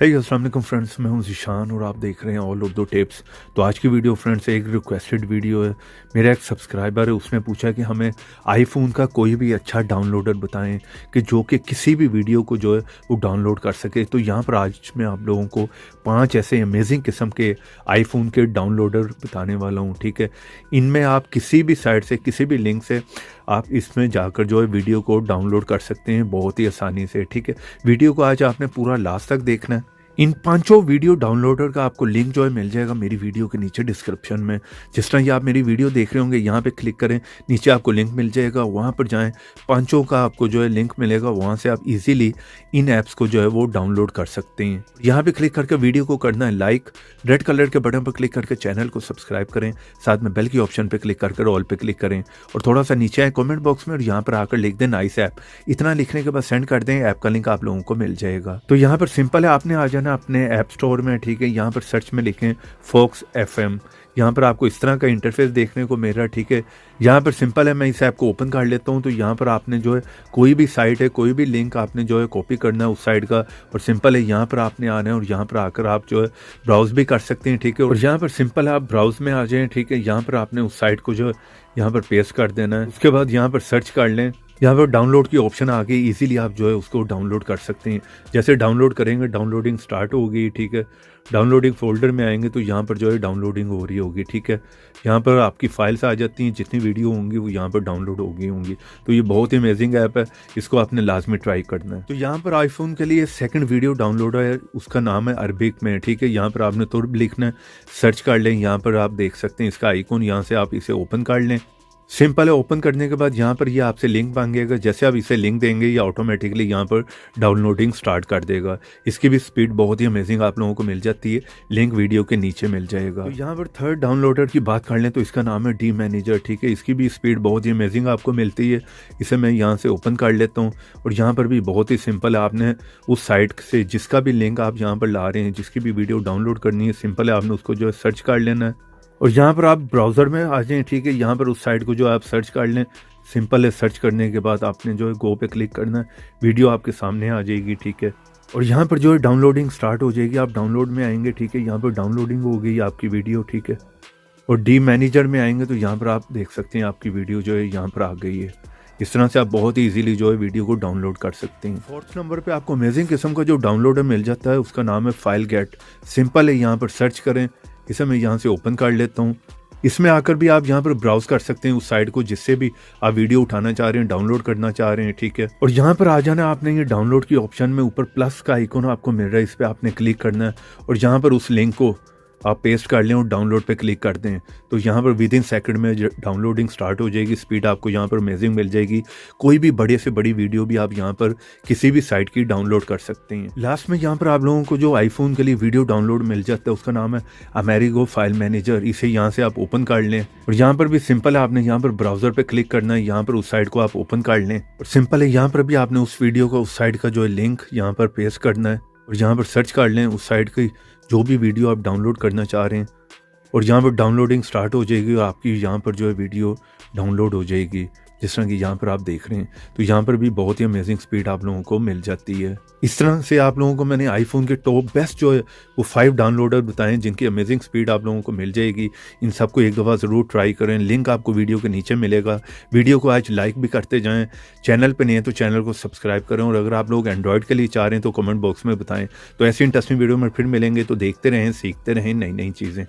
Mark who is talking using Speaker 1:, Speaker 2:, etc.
Speaker 1: अस्सलाम वालेकुम फ्रेंड्स, मैं हूं ज़ीशान और आप देख रहे हैं ऑल ऑफ द टिप्स। तो आज की वीडियो फ्रेंड्स एक रिक्वेस्टेड वीडियो है। मेरा एक सब्सक्राइबर है, उसने पूछा कि हमें आईफोन का कोई भी अच्छा डाउनलोडर बताएं कि जो कि किसी भी वीडियो को जो है वो डाउनलोड कर सके। तो यहाँ पर आज मैं आप लोगों को 5 ऐसे अमेजिंग किस्म के आईफोन के डाउनलोडर बताने वाला हूँ। ठीक है, इनमें आप किसी भी साइट से, किसी भी लिंक से आप इसमें जाकर जो है वीडियो को डाउनलोड कर सकते हैं बहुत ही आसानी से। ठीक है, वीडियो को आज आपने पूरा लास्ट तक देखना है। इन 5 वीडियो डाउनलोडर का आपको लिंक जो है मिल जाएगा मेरी वीडियो के नीचे डिस्क्रिप्शन में। जिस तरह ये आप मेरी वीडियो देख रहे होंगे, यहाँ पे क्लिक करें, नीचे आपको लिंक मिल जाएगा, वहाँ पर जाएं, 5 का आपको जो है लिंक मिलेगा, वहाँ से आप इजीली इन ऐप्स को जो है वो डाउनलोड कर सकते हैं। यहाँ पे क्लिक करके वीडियो को करना है लाइक, रेड कलर के बटन पर क्लिक करके चैनल को सब्सक्राइब करें, साथ में बेल की ऑप्शन पर क्लिक करके ऑल पे क्लिक करें और थोड़ा सा नीचे आए कॉमेंट बॉक्स में और यहाँ पर आकर लिख दें नाइस ऐप। इतना लिखने के बाद सेंड कर दें, ऐप का लिंक आप लोगों को मिल जाएगा। तो यहाँ पर सिंपल है, आपने आ जाना अपने ऐप स्टोर में। ठीक है, यहाँ पर सर्च में लिखें फोक्स FM। यहाँ पर आपको इस तरह का इंटरफेस देखने को मिल रहा है। ठीक है, यहाँ पर सिंपल है, मैं इस ऐप को ओपन कर लेता हूँ। तो यहाँ पर आपने जो है कोई भी साइट है, कोई भी लिंक आपने जो है कॉपी करना है उस साइट का, और सिंपल है यहाँ पर आपने आना है और यहाँ पर आकर आप जो है ब्राउज भी कर सकते हैं। ठीक है, और यहाँ पर सिंपल है आप ब्राउज में आ जाएं। ठीक है, यहाँ पर आपने उस साइट को जो है यहाँ पर पेस्ट कर देना है। उसके बाद यहाँ पर सर्च कर लें, यहाँ पर डाउनलोड की ऑप्शन आ गई, इजीली आप जो है उसको डाउनलोड कर सकते हैं। जैसे डाउनलोड करेंगे डाउनलोडिंग स्टार्ट होगी। ठीक है, डाउनलोडिंग फोल्डर में आएंगे तो यहाँ पर जो है डाउनलोडिंग हो रही होगी। ठीक है, यहाँ पर आपकी फाइल्स आ जाती हैं, जितनी वीडियो होंगी वो यहाँ पर डाउनलोड हो गई होंगी। तो ये बहुत ही अमेजिंग ऐप है, इसको आपने लाजमी ट्राई करना है। तो यहाँ पर आईफोन के लिए सेकंड वीडियो डाउनलोड है, उसका नाम है अरबिक में। ठीक है, यहाँ पर आपने तुर्क लिखना है, सर्च कर लें, यहाँ पर आप देख सकते हैं इसका आइकॉन, यहाँ से आप इसे ओपन कर लें। सिंपल है, ओपन करने के बाद यहाँ पर ये आपसे लिंक मांगेगा। जैसे आप इसे लिंक देंगे ये ऑटोमेटिकली यहाँ पर डाउनलोडिंग स्टार्ट कर देगा। इसकी भी स्पीड बहुत ही अमेजिंग आप लोगों को मिल जाती है, लिंक वीडियो के नीचे मिल जाएगा। तो यहाँ पर थर्ड डाउनलोडर की बात कर लें तो इसका नाम है डी मैनेजर। ठीक है, इसकी भी स्पीड बहुत ही अमेजिंग आपको मिलती है। इसे मैं यहाँ से ओपन कर लेता हूँ और यहाँ पर भी बहुत ही सिंपल है, आपने उस साइट से जिसका भी लिंक आप यहाँ पर ला रहे हैं, जिसकी भी वीडियो डाउनलोड करनी है, सिंपल है आपने उसको जो है सर्च कर लेना है और यहाँ पर आप ब्राउज़र में आ जाएं। ठीक है, यहाँ पर उस साइट को जो आप सर्च कर लें, सिंपल है, सर्च करने के बाद आपने जो है गो पे क्लिक करना है, वीडियो आपके सामने आ जाएगी। ठीक है, और यहाँ पर जो है डाउनलोडिंग स्टार्ट हो जाएगी, आप डाउनलोड में आएंगे। ठीक है, यहाँ पर डाउनलोडिंग हो गई आपकी वीडियो। ठीक है, और डी मैनेजर में आएंगे तो यहाँ पर आप देख सकते हैं आपकी वीडियो जो है यहाँ पर आ गई है। इस तरह से आप बहुत ही इजीली जो है वीडियो को डाउनलोड कर सकते हैं। फोर्थ नंबर पे आपको अमेजिंग किस्म का जो डाउनलोडर मिल जाता है, उसका नाम है फाइल गेट। सिंपल है, यहाँ पर सर्च करें, इसे मैं यहाँ से ओपन कर लेता हूँ। इसमें आकर भी आप यहाँ पर ब्राउज कर सकते हैं उस साइट को जिससे भी आप वीडियो उठाना चाह रहे हैं, डाउनलोड करना चाह रहे हैं। ठीक है, और यहाँ पर आ जाना आपने, ये डाउनलोड की ऑप्शन में ऊपर प्लस का आइकॉन आपको मिल रहा है, इस पर आपने क्लिक करना है और यहाँ पर उस लिंक को आप पेस्ट कर लें और डाउनलोड पे क्लिक कर दें। तो यहाँ पर विद इन सेकंड में डाउनलोडिंग स्टार्ट हो जाएगी, स्पीड आपको यहाँ पर अमेजिंग मिल जाएगी। कोई भी बड़े से बड़ी वीडियो भी आप यहाँ पर किसी भी साइट की डाउनलोड कर सकते हैं। लास्ट में यहाँ पर आप लोगों को जो आईफोन के लिए वीडियो डाउनलोड मिल जाता है, उसका नाम है अमेरिगो फाइल मैनेजर। इसे यहाँ से आप ओपन कर लें और यहाँ पर भी सिंपल है, आपने यहाँ पर ब्राउजर पर क्लिक करना है, यहाँ पर उस साइट को आप ओपन कर लें और सिंपल है, यहाँ पर भी आपने उस वीडियो का, उस साइट का जो है लिंक यहाँ पर पेस्ट करना है और यहाँ पर सर्च कर लें उस साइट की जो भी वीडियो आप डाउनलोड करना चाह रहे हैं और यहाँ पर डाउनलोडिंग स्टार्ट हो जाएगी और आपकी यहाँ पर जो है वीडियो डाउनलोड हो जाएगी, जिस तरह की यहाँ पर आप देख रहे हैं। तो यहाँ पर भी बहुत ही अमेजिंग स्पीड आप लोगों को मिल जाती है। इस तरह से आप लोगों को मैंने आईफोन के टॉप बेस्ट जो है वो 5 डाउनलोडर बताएं जिनकी अमेजिंग स्पीड आप लोगों को मिल जाएगी। इन सबको एक दफ़ा ज़रूर ट्राई करें, लिंक आपको वीडियो के नीचे मिलेगा। वीडियो को आज लाइक भी करते जाएँ, चैनल पर नहीं है तो चैनल को सब्सक्राइब करें और अगर आप लोग एंड्रॉयड के लिए चाह रहे हैं तो कमेंट बॉक्स में बताएं। तो ऐसी इंटरेस्टिंग वीडियो में फिर मिलेंगे, तो देखते रहें, सीखते रहें नई नई चीज़ें।